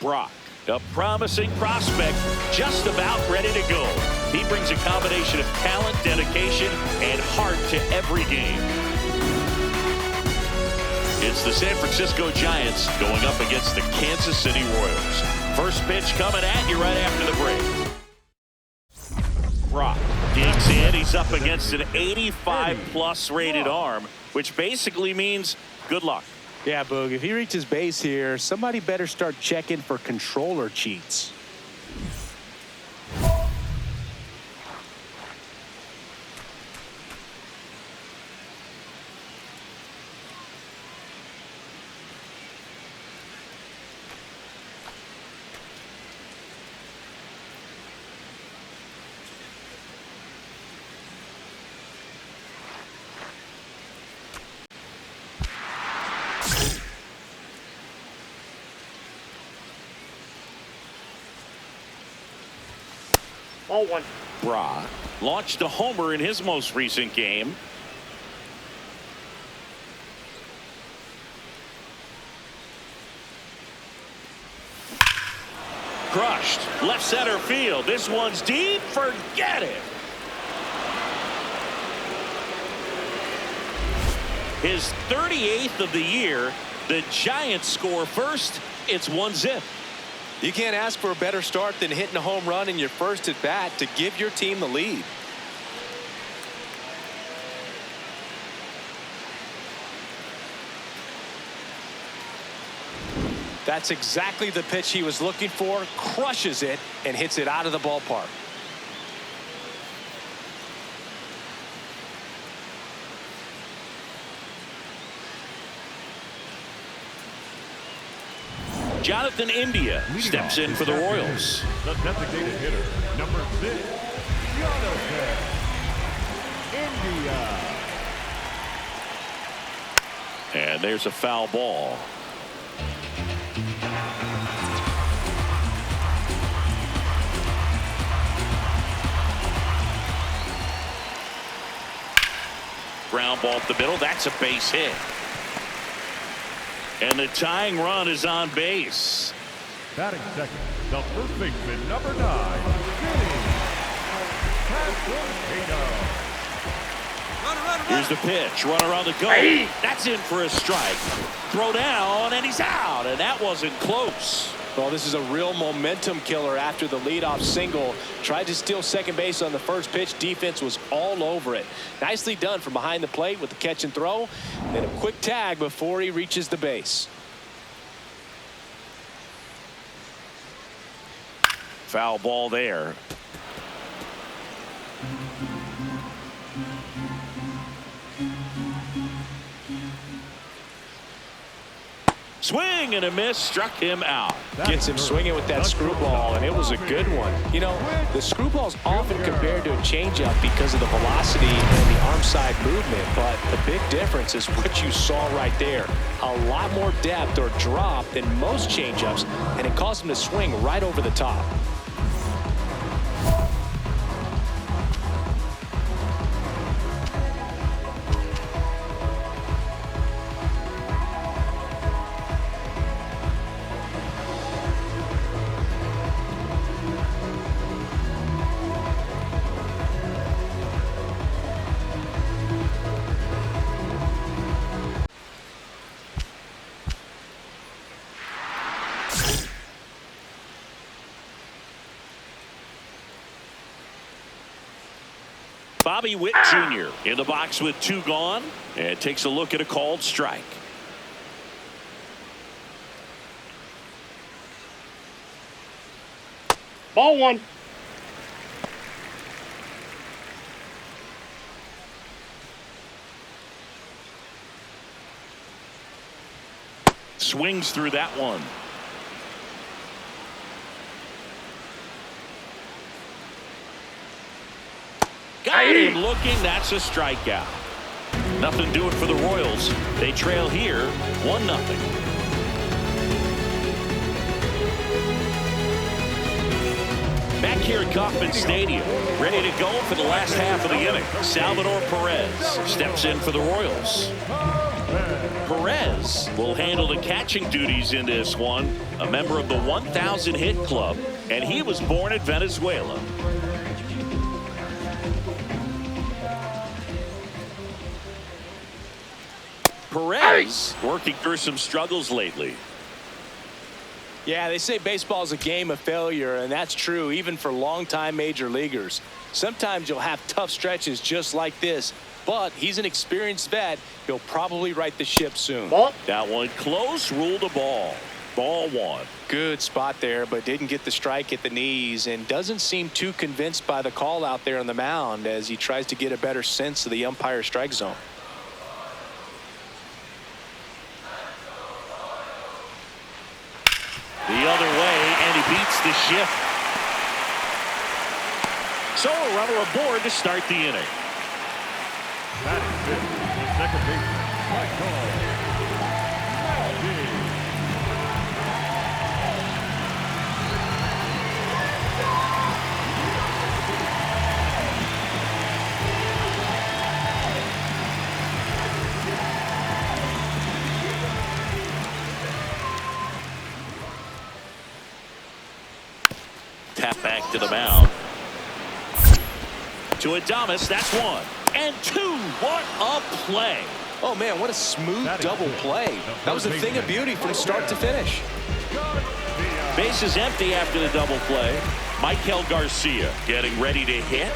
Brock, a promising prospect, just about ready to go. He brings a combination of talent, dedication, and heart to every game. It's the San Francisco Giants going up against the Kansas City Royals. First pitch coming at you right after the break. Brock digs in. He's up against an 85-plus rated arm, which basically means good luck. Yeah, Boog, if he reaches base here, somebody better start checking for controller cheats. Ball one. Brock launched a homer in his most recent game. Crushed left center field. This one's deep. Forget it. His 38th of the year. The Giants score first. It's 1-0. You can't ask for a better start than hitting a home run in your first at bat to give your team the lead. That's exactly the pitch he was looking for. Crushes it and hits it out of the ballpark. Jonathan India steps in for the Royals. The designated hitter, number 6, Jonathan India. And there's a foul ball. Ground ball up the middle. That's a base hit. And the tying run is on base. Batting second, the first baseman, number 9, Vinny Castro. Here's the pitch. Run around the go. That's in for a strike. Throw down, and he's out. And that wasn't close. Well, this is a real momentum killer after the leadoff single. Tried to steal second base on the first pitch. Defense was all over it. Nicely done from behind the plate with the catch and throw. And a quick tag before he reaches the base. Foul ball there. Swing and a miss, struck him out. Gets him swinging with that screwball, and it was a good one. You know, the screwball's often compared to a changeup because of the velocity and the arm side movement, but the big difference is what you saw right there. A lot more depth or drop than most changeups, and it caused him to swing right over the top. Bobby Witt Jr. in the box with 2 gone and takes a look at a called strike. Ball one. Swings through that one. Got him looking. That's a strikeout. Nothing doing for the Royals. They trail here 1-0. Back here at Kauffman Stadium, ready to go for the last half of the inning. Salvador Perez steps in for the Royals. Perez will handle the catching duties in this one, a member of the 1,000 hit club, and he was born in Venezuela. Perez working through some struggles lately. Yeah, they say baseball is a game of failure, and that's true even for longtime major leaguers. Sometimes you'll have tough stretches just like this, but he's an experienced vet. He'll probably right the ship soon. That one close, ruled a ball. Ball one. Good spot there, but didn't get the strike at the knees and doesn't seem too convinced by the call out there on the mound as he tries to get a better sense of the umpire strike zone. The other way, and he beats the shift. So a runner aboard to start the inning. Batting fifth, the second baseman, Michael Maldi. Tap back to the mound. To Adames, that's one. And two. What a play. Oh, man, what a smooth double play. That was a thing of beauty from start to finish. Base is empty after the double play. Michael Garcia getting ready to hit.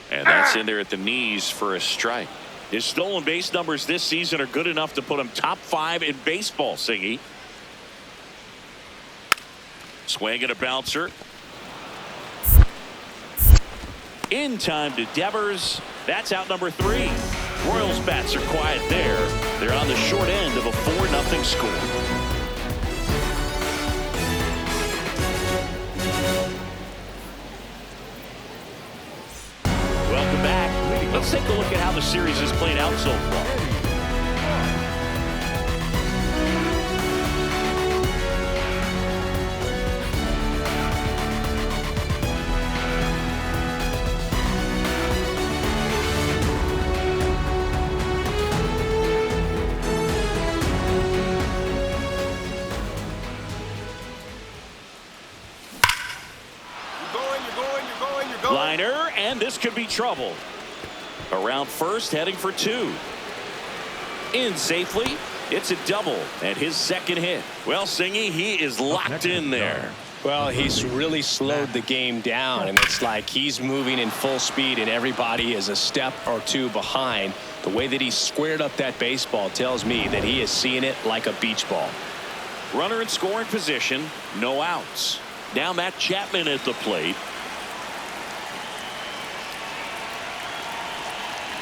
And that's in there at the knees for a strike. His stolen base numbers this season are good enough to put him top 5 in baseball, Singy. Swing and a bouncer. In time to Devers. That's out number 3. Royals bats are quiet there. They're on the short end of a 4-0 score. Welcome back. Let's take a look at how the series has played out so far. Liner, and this could be trouble. Around first, heading for 2. In safely. It's a double and his second hit. Well, Singy, he is locked in there. Well, he's really slowed the game down, and it's like he's moving in full speed and everybody is a step or 2 behind. The way that he squared up that baseball tells me that he is seeing it like a beach ball. Runner in scoring position, no outs. Now Matt Chapman at the plate.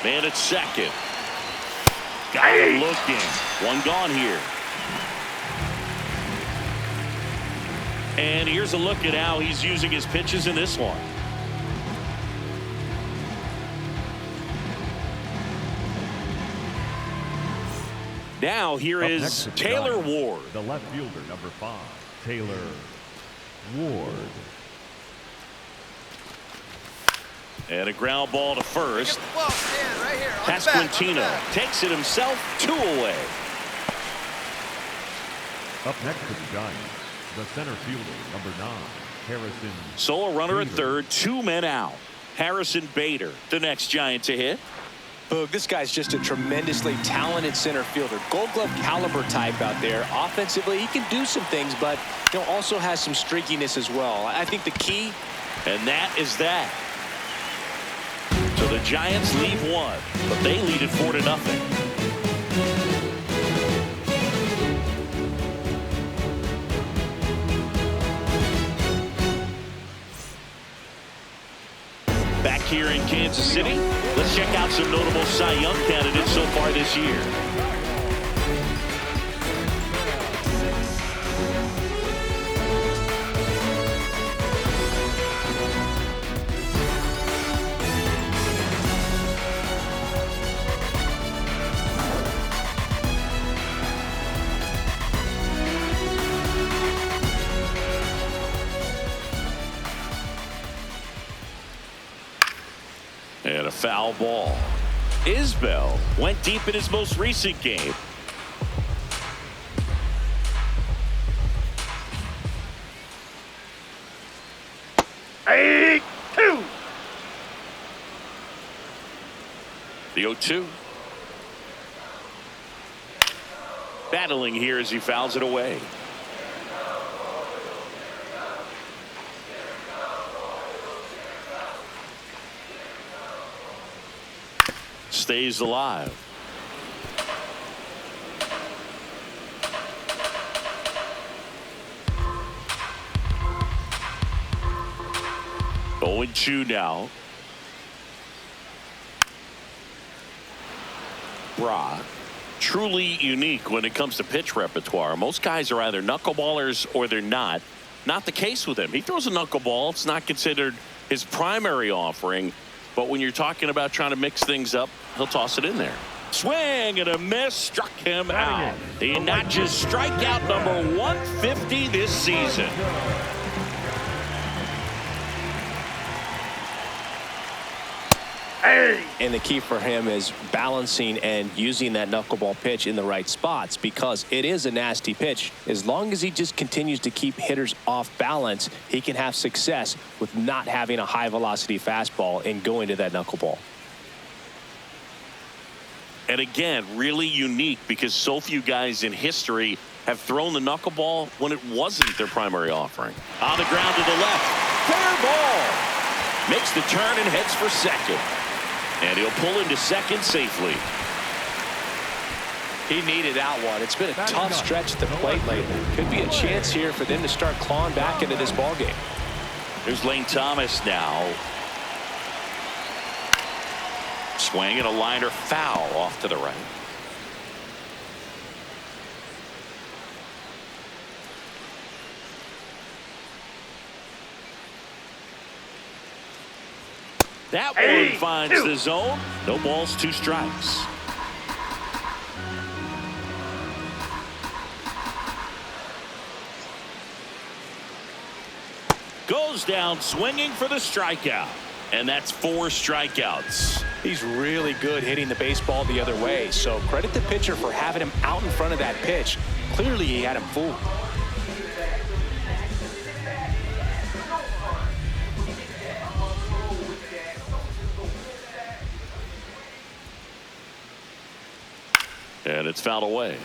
Man at second. Got him looking. One gone here. And here's a look at how he's using his pitches in this one. Now here is Taylor Ward. The left fielder, number 5, Taylor Ward. And a ground ball to first. Right here, Pasquantino takes it himself, 2 away. Up next to the Giants, the center fielder, number 9, Harrison. So a runner at Bader. third, 2 men out. Harrison Bader, the next Giant to hit. Boog, this guy's just a tremendously talented center fielder. Gold Glove caliber type out there. Offensively, he can do some things, but also has some streakiness as well. I think the key. And that is that. So the Giants leave 1, but they lead it 4-0. Back here in Kansas City, let's check out some notable Cy Young candidates so far this year. foul ball. Isbell went deep in his most recent game. Hey, 2. The 0-2. Battling here as he fouls it away. Stays alive. Oh, and 2 now. Bra, truly unique when it comes to pitch repertoire. Most guys are either knuckleballers or they're not. Not the case with him. He throws a knuckleball. It's not considered his primary offering. But when you're talking about trying to mix things up, he'll toss it in there. Swing and a miss, struck him out. He notches strikeout number 150 this season. And the key for him is balancing and using that knuckleball pitch in the right spots, because it is a nasty pitch. As long as he just continues to keep hitters off balance, he can have success with not having a high velocity fastball and going to that knuckleball. And again, really unique because so few guys in history have thrown the knuckleball when it wasn't their primary offering. On the ground to the left. Fair ball. Makes the turn and heads for second. And he'll pull into second safely. He needed that one. It's been a tough stretch at the plate lately. Could be a chance here for them to start clawing back into this ballgame. There's Lane Thomas now. Swing and a liner foul off to the right. That one finds the zone. No balls, 2 strikes. Goes down swinging for the strikeout. And that's 4 strikeouts. He's really good hitting the baseball the other way. So credit the pitcher for having him out in front of that pitch. Clearly he had him fooled. And it's fouled away.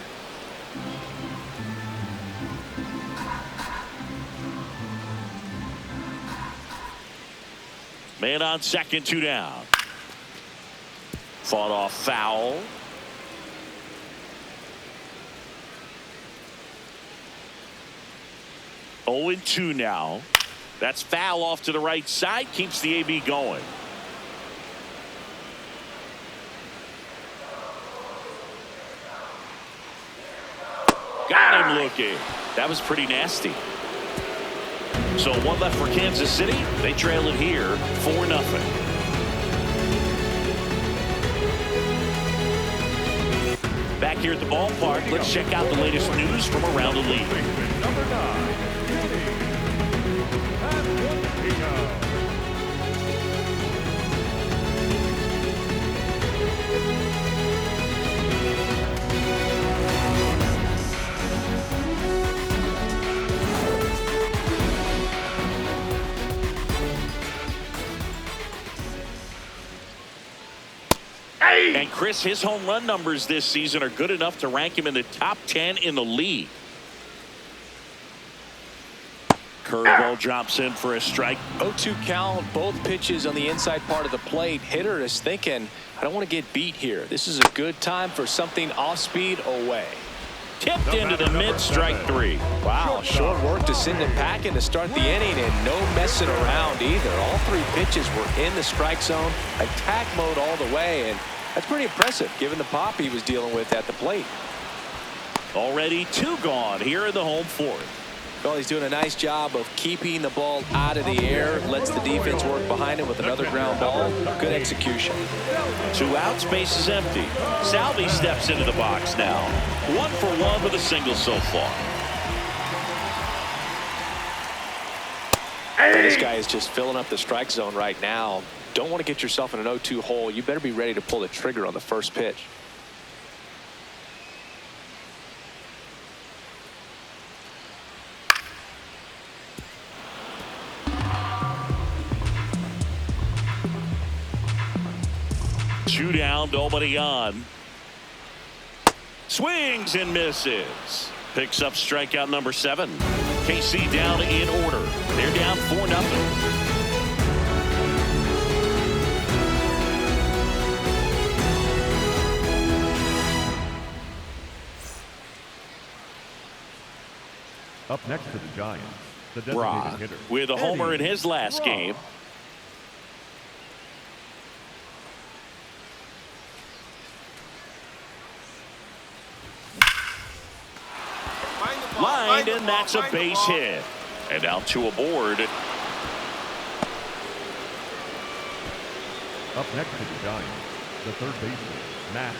Man on second, 2 down. Fought off foul. Oh, and 2 now. That's foul off to the right side. Keeps the AB going. Got him looking. That was pretty nasty. So 1 left for Kansas City. They trail it here 4-0. Back here at the ballpark, let's check out the latest news from around the league. Number 9, And Chris, his home run numbers this season are good enough to rank him in the top 10 in the league. Curveball drops in for a strike. 0-2 count, both pitches on the inside part of the plate. Hitter is thinking, I don't want to get beat here. This is a good time for something off speed away. Tipped into the mid, strike 3. Wow, short work to send him packing to start the inning, and no messing around either. All 3 pitches were in the strike zone, attack mode all the way, and that's pretty impressive given the pop he was dealing with at the plate. Already 2 gone here in the home 4th. Well, he's doing a nice job of keeping the ball out of the air, lets the defense work behind him with another ground ball. Good execution. 2 outs, base is empty. Salvi steps into the box now. 1 for 1 with a single so far. This guy is just filling up the strike zone right now. don't want to get yourself in an 0-2 hole. You better be ready to pull the trigger on the first pitch. Two down, nobody on. Swings and misses. Picks up strikeout number 7. KC down in order. They're down 4-0. Up next to the Giants, the designated Brock hitter, with a homer in Eddie his last Ross. game. Lined, and that's a base hit. And now 2 aboard. Up next to the Giants, the third baseman,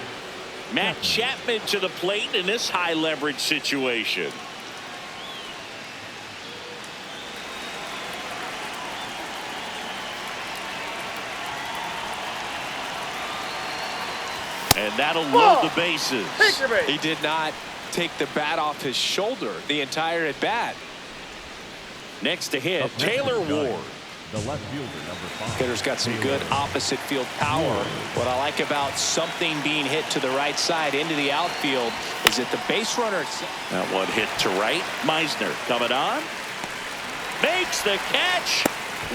Matt Chapman to the plate in this high leverage situation. And that'll load the bases. He did not take the bat off his shoulder the entire at bat. Next to hit, Up next to Taylor the Giants, Ward. the left fielder, number 5. Hitter's got some good opposite field power. What I like about something being hit to the right side into the outfield is that the base runner. That one hit to right. Meisner coming on. Makes the catch.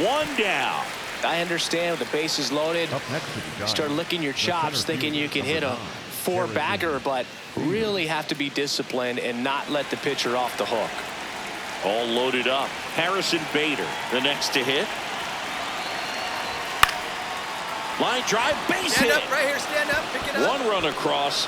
1 down. I understand with the bases loaded. Up next to the Giants, Start licking your the chops center thinking you fielder, can hit a number 9, 4-bagger, but really have to be disciplined and not let the pitcher off the hook. All loaded up. Harrison Bader, the next to hit. Line drive, base Stand hit. up right here, stand up, pick it up. 1 run across.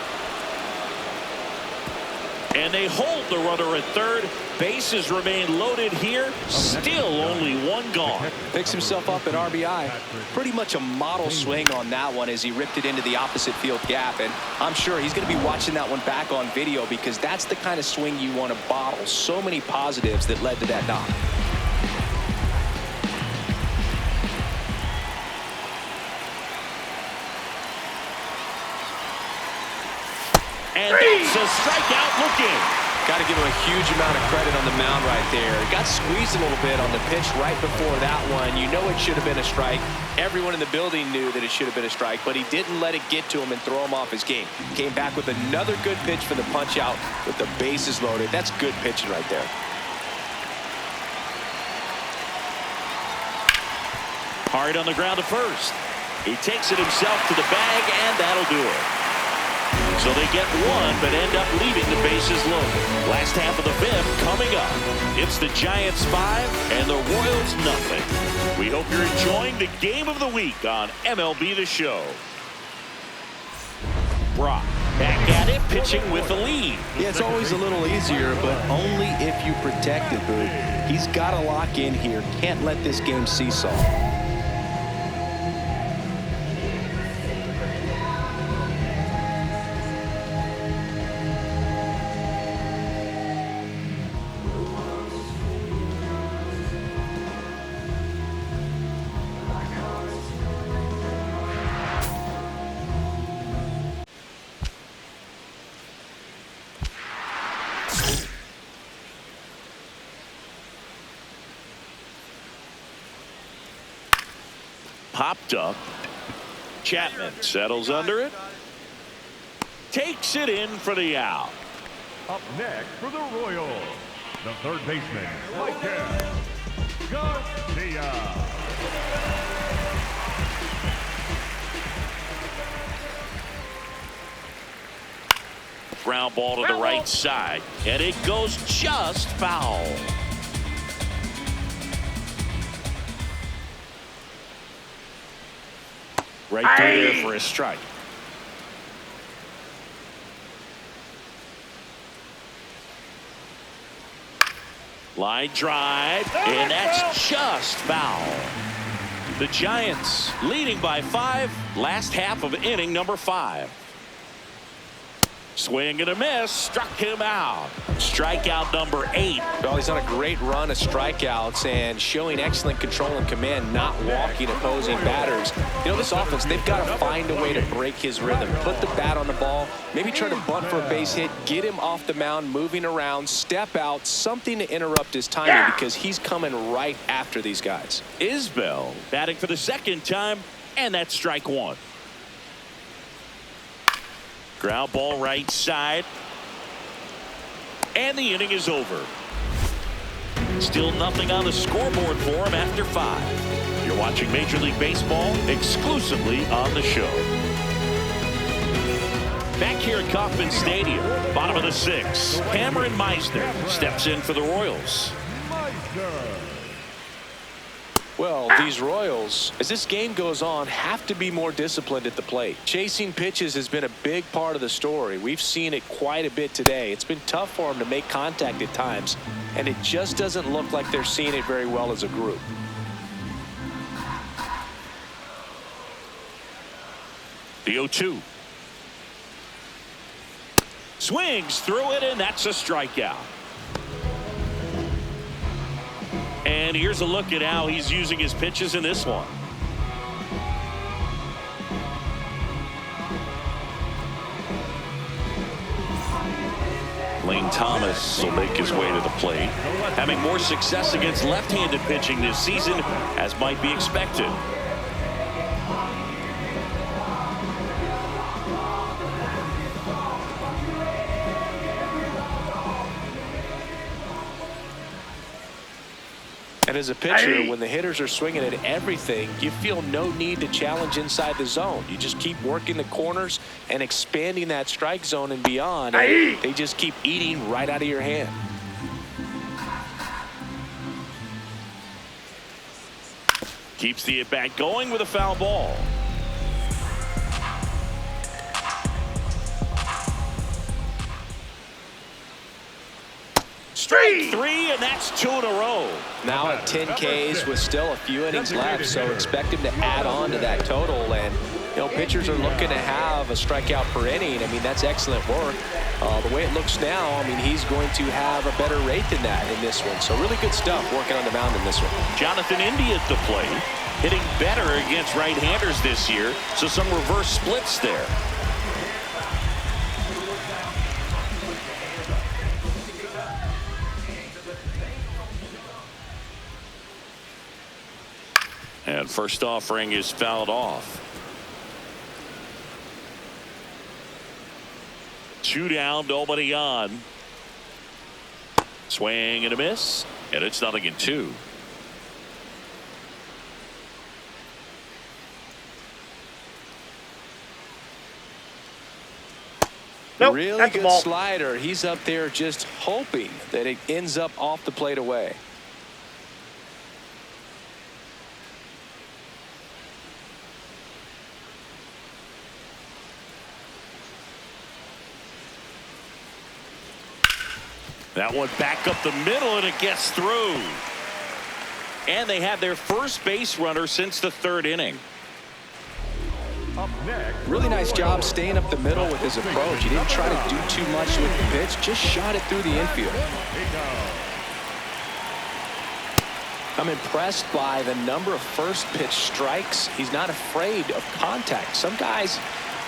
And they hold the runner at third. Bases remain loaded here. Still only 1 gone. Picks himself up at RBI. Pretty much a model swing on that one as he ripped it into the opposite field gap. And I'm sure he's going to be watching that one back on video because that's the kind of swing you want to bottle. So many positives that led to that knock. And that's a strikeout looking. Got to give him a huge amount of credit on the mound right there. He got squeezed a little bit on the pitch right before that one. You know it should have been a strike. Everyone in the building knew that it should have been a strike, but he didn't let it get to him and throw him off his game. Came back with another good pitch for the punch out with the bases loaded. That's good pitching right there. Hard on the ground to first. He takes it himself to the bag, and that'll do it. So they get 1, but end up leaving the bases loaded. Last half of the 5th coming up. It's the Giants 5 and the Royals nothing. We hope you're enjoying the game of the week on MLB The Show. Brock back at it, pitching with the lead. Yeah, it's always a little easier, but only if you protect it, Boog. He's got to lock in here. Can't let this game seesaw. Popped up. Chapman settles under it. Takes it in for the out. Up next for the Royals, the third baseman, Maikel Garcia. Ground ball to the right side, and it goes just foul. Right there for a strike. Line drive, and that's just foul. The Giants leading by 5, last half of inning number 5. Swing and a miss. Struck him out. Strikeout number 8. Well, he's on a great run of strikeouts and showing excellent control and command, not walking opposing batters. You know, this offense, they've got to find a way to break his rhythm. Put the bat on the ball, maybe try to bunt for a base hit, get him off the mound, moving around, step out, something to interrupt his timing because he's coming right after these guys. Isbell batting for the second time, and that's strike 1. Ground ball right side. And the inning is over. Still nothing on the scoreboard for him after 5. You're watching Major League Baseball exclusively on the show. Back here at Kauffman Stadium, bottom of the 6th, Cameron Meisner steps in for the Royals. Well, these Royals, as this game goes on, have to be more disciplined at the plate. Chasing pitches has been a big part of the story. We've seen it quite a bit today. It's been tough for them to make contact at times, and it just doesn't look like they're seeing it very well as a group. The 0-2. Swings through it, and that's a strikeout. And here's a look at how he's using his pitches in this one. Lane Thomas will make his way to the plate, having more success against left-handed pitching this season, as might be expected. And as a pitcher, when the hitters are swinging at everything, you feel no need to challenge inside the zone. You just keep working the corners and expanding that strike zone and beyond. And they just keep eating right out of your hand. Keeps the at-bat going with a foul ball. Strike 3, and that's 2 in a row. Now at 10 Ks with still a few innings left, so expect him to add on to that total. And, you know, pitchers are looking to have a strikeout per inning. I mean, that's excellent work. The way it looks now, I mean, he's going to have a better rate than that in this one. So really good stuff working on the mound in this one. Jonathan India at the plate, hitting better against right-handers this year, so some reverse splits there. And first offering is fouled off. 2 down, nobody on. Swing and a miss, and it's 0-2. Nope, really good slider. He's up there just hoping that it ends up off the plate away. That one back up the middle, and it gets through. And they have their first base runner since the 3rd inning. Really nice job staying up the middle with his approach. He didn't try to do too much with the pitch, just shot it through the infield. I'm impressed by the number of first pitch strikes. He's not afraid of contact. Some guys,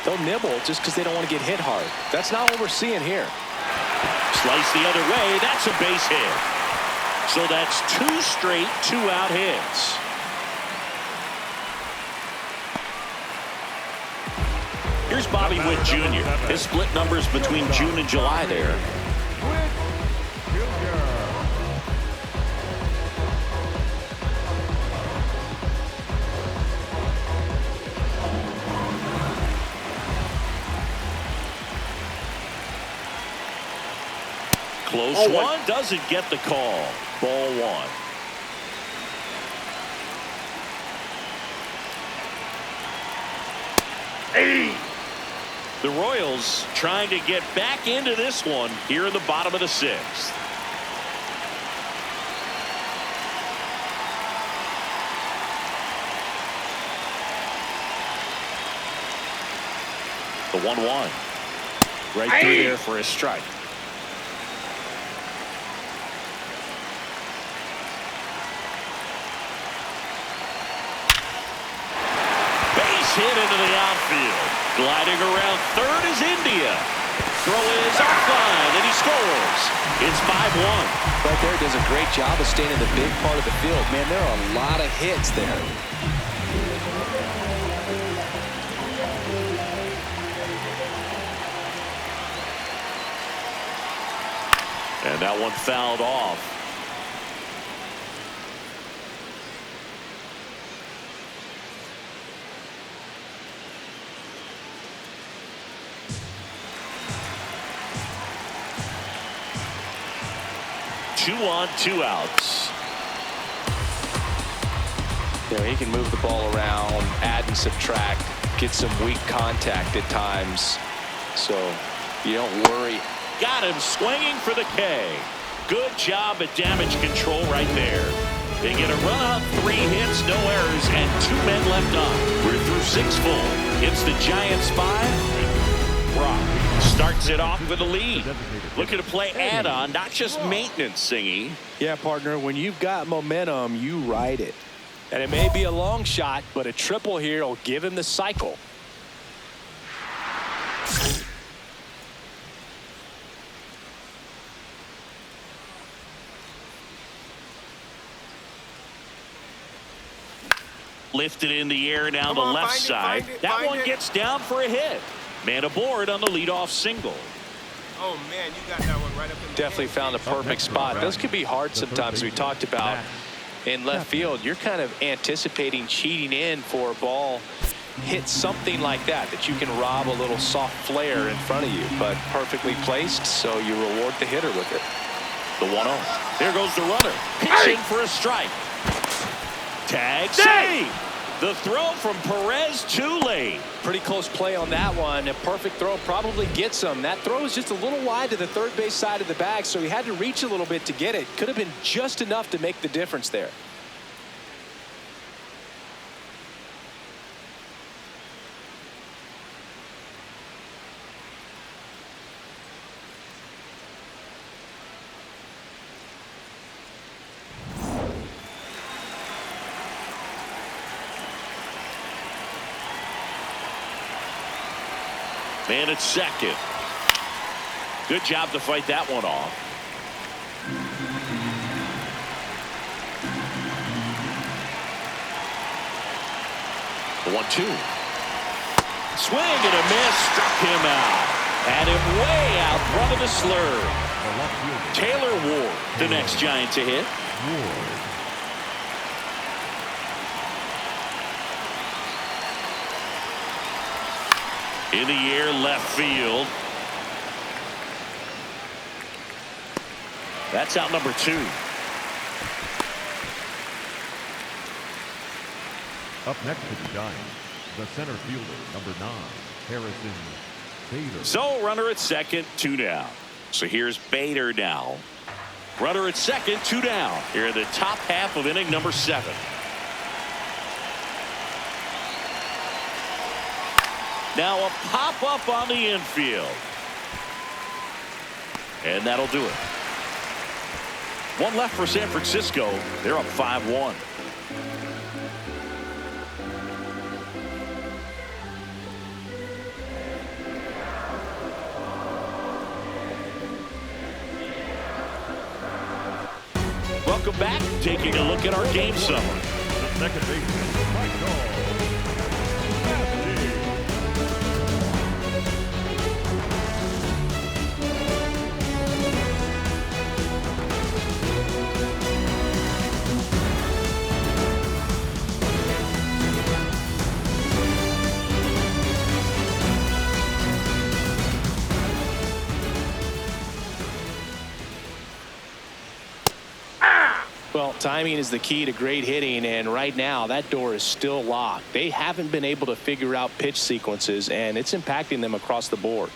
they'll nibble just because they don't want to get hit hard. That's not what we're seeing here. Slice the other way. That's a base hit. So that's 2 straight 2-out hits. Here's Bobby Witt Jr. His split numbers between June and July there. Close one, doesn't get the call. Ball 1. The Royals trying to get back into this one here in the bottom of the 6th. The 1-1. Right through there for a strike. Base hit into the outfield. Gliding around third is India. Throw is offline, and he scores. It's 5-1. Right there does a great job of staying in the big part of the field. Man, there are a lot of hits there. And that one fouled off. Two on, two outs. You know, he can move the ball around, add and subtract, get some weak contact at times. So you don't worry. Got him swinging for the K. Good job at damage control right there. They get a run out, 3 hits, no errors, and 2 men left on. We're through 6 full. It's the Giants 5. Brock starts it off with a lead. Looking to play add-on, not just maintenance, Singy. Yeah, partner, when you've got momentum, you ride it. And it may be a long shot, but a triple here will give him the cycle. Lifted in the air down the left side. That one gets down for a hit. Man aboard on the leadoff single. Oh man, you got that one right up in the Definitely found a perfect spot. Those could be hard sometimes. We talked about in left field. You're kind of anticipating cheating in for a ball. Hit something like that you can rob a little soft flare in front of you, but perfectly placed, so you reward the hitter with it. The 1-0. There goes the runner. Pitching for a strike. Tag save. The throw from Perez too late. Pretty close play on that one. A perfect throw probably gets him. That throw is just a little wide to the third base side of the bag, so he had to reach a little bit to get it. Could have been just enough to make the difference there. Man at second. Good job to fight that one off. The 1-2. Swing and a miss. Struck him out. Had him way out front of the slurve. Taylor Ward, the next Giant to hit. In the air, left field. That's out number 2. Up next to the Giants, the center fielder, number 9, Harrison Bader. So runner at second, 2 down. So here's Bader now. Runner at second, 2 down. Here in the top half of inning number 7. Now a pop-up on the infield. And that'll do it. 1 left for San Francisco. They're up 5-1. Welcome back. Taking a look at our game summary. The second baseman, Michael. Well, timing is the key to great hitting, and right now that door is still locked. They haven't been able to figure out pitch sequences, and it's impacting them across the board.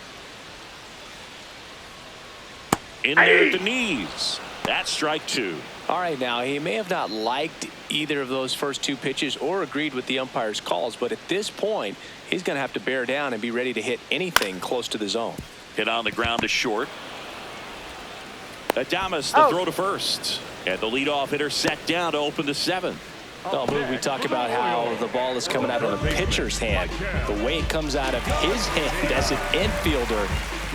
In there at the knees. That's strike two. All right, now he may have not liked either of those first two pitches or agreed with the umpire's calls, but at this point, he's going to have to bear down and be ready to hit anything close to the zone. Hit on the ground to short. Adames the throw to first. And the leadoff hitter set down to open the seventh. Oh, Boog, we talk about how the ball is coming out of the pitcher's hand. The way it comes out of his hand as an infielder,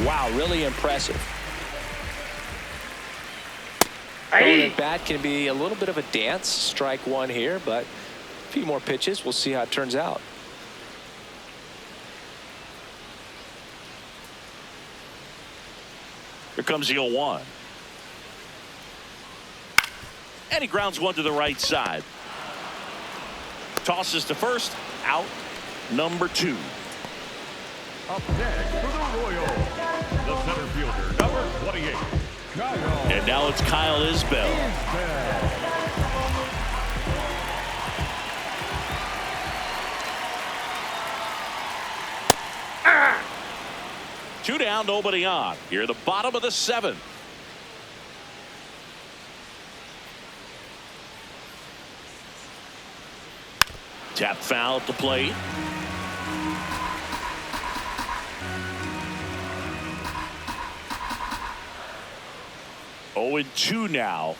wow, really impressive. The bat can be a little bit of a dance. Strike one here, but a few more pitches. We'll see how it turns out. Here comes the 0-1. And he grounds one to the right side. Tosses to first. Out. Number 2. Up next for the Royals, the center fielder, number 28, Kyle. And now it's Kyle Isbell. Two down, nobody on. Here at the bottom of the seventh. Tap foul at the plate. Oh, and 2 now.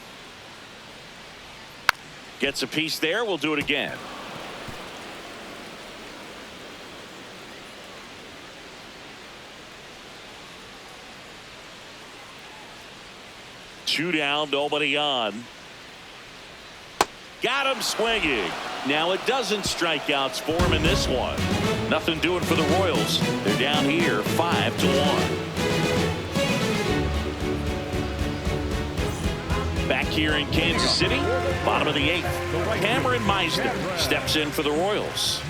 Gets a piece there. We'll do it again. Two down, nobody on. Got him swinging. Now a dozen strikeouts for him in this one. Nothing doing for the Royals. They're down here 5-1. Back here in Kansas City, bottom of the 8th. Cameron Meisner steps in for the Royals.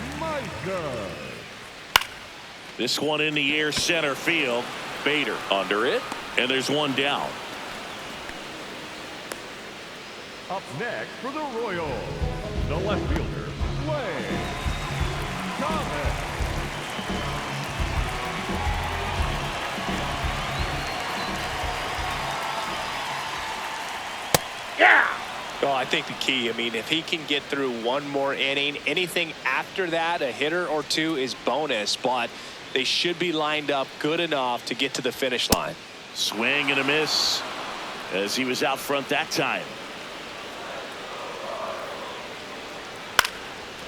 This one in the air, center field. Bader under it, and there's one down. Up next for the Royals, the left fielder, Lane Thomas. Yeah. Oh, I think the key, I mean, if he can get through one more inning, anything after that, a hitter or two is bonus, but they should be lined up good enough to get to the finish line. Swing and a miss as he was out front that time.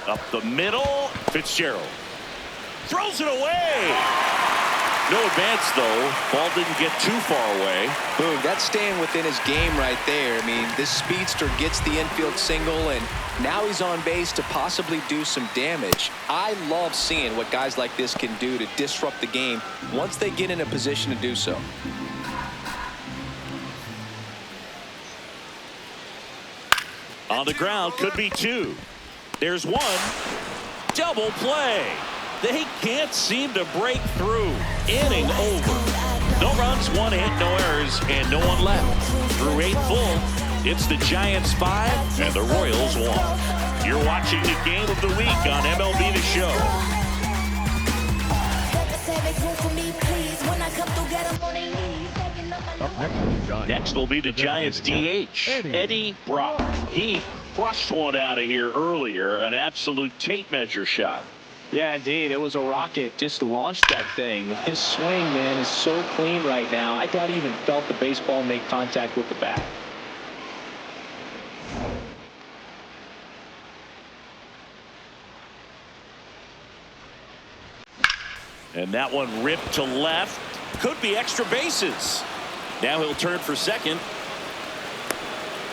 Up the middle, Fitzgerald throws it away. No advance though. Ball didn't get too far away. Boom, that's staying within his game right there. I mean, this speedster gets the infield single, and now he's on base to possibly do some damage. I love seeing what guys like this can do to disrupt the game once they get in a position to do so. On the ground, could be 2. There's one. Double play. They can't seem to break through. Inning over. No runs, 1 hit, no errors, and no one left. Through 8 full, it's the Giants 5 and the Royals 1. You're watching the game of the week on MLB The Show. Next will be the Giants DH, Eddie Brock. He crushed one out of here earlier, an absolute tape measure shot. Yeah, indeed. It was a rocket. Just launched that thing. His swing, man, is so clean right now. I thought he even felt the baseball make contact with the bat. And that one ripped to left. Could be extra bases. Now he'll turn for second.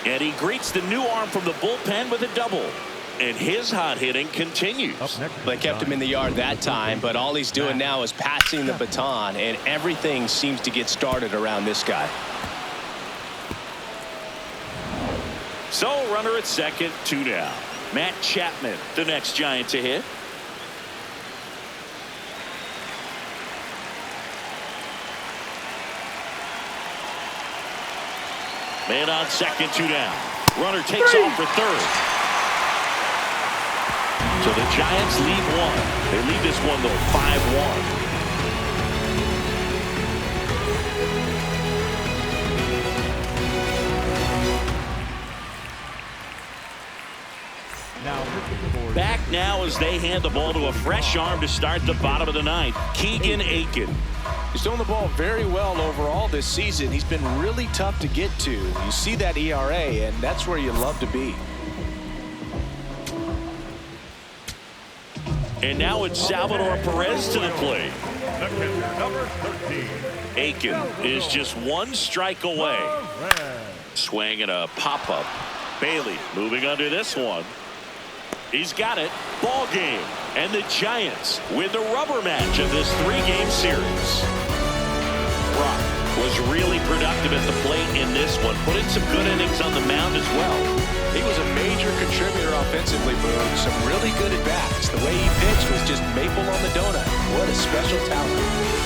And he greets the new arm from the bullpen with a double. And his hot hitting continues. They kept him in the yard that time, but all he's doing now is passing the baton, and everything seems to get started around this guy. So runner at second, 2 down. Matt Chapman, the next Giant to hit. Man on second, 2 down. Runner takes off for third. So the Giants lead 1. They lead this one though 5-1. now as they hand the ball to a fresh arm to start the bottom of the ninth, Keegan Akin. He's throwing the ball very well overall this season. He's been really tough to get to. You see that ERA, and that's where you love to be. And now it's Salvador Perez to the plate. The catcher, number 13. Akin is just one strike away. Swing and a pop-up. Bailey moving under this one. He's got it. Ball game. And the Giants win the rubber match of this 3-game series. Brock was really productive at the plate in this one. Put in some good innings on the mound as well. He was a major contributor offensively, Boone. Some really good at-bats. The way he pitched was just maple on the donut. What a special talent.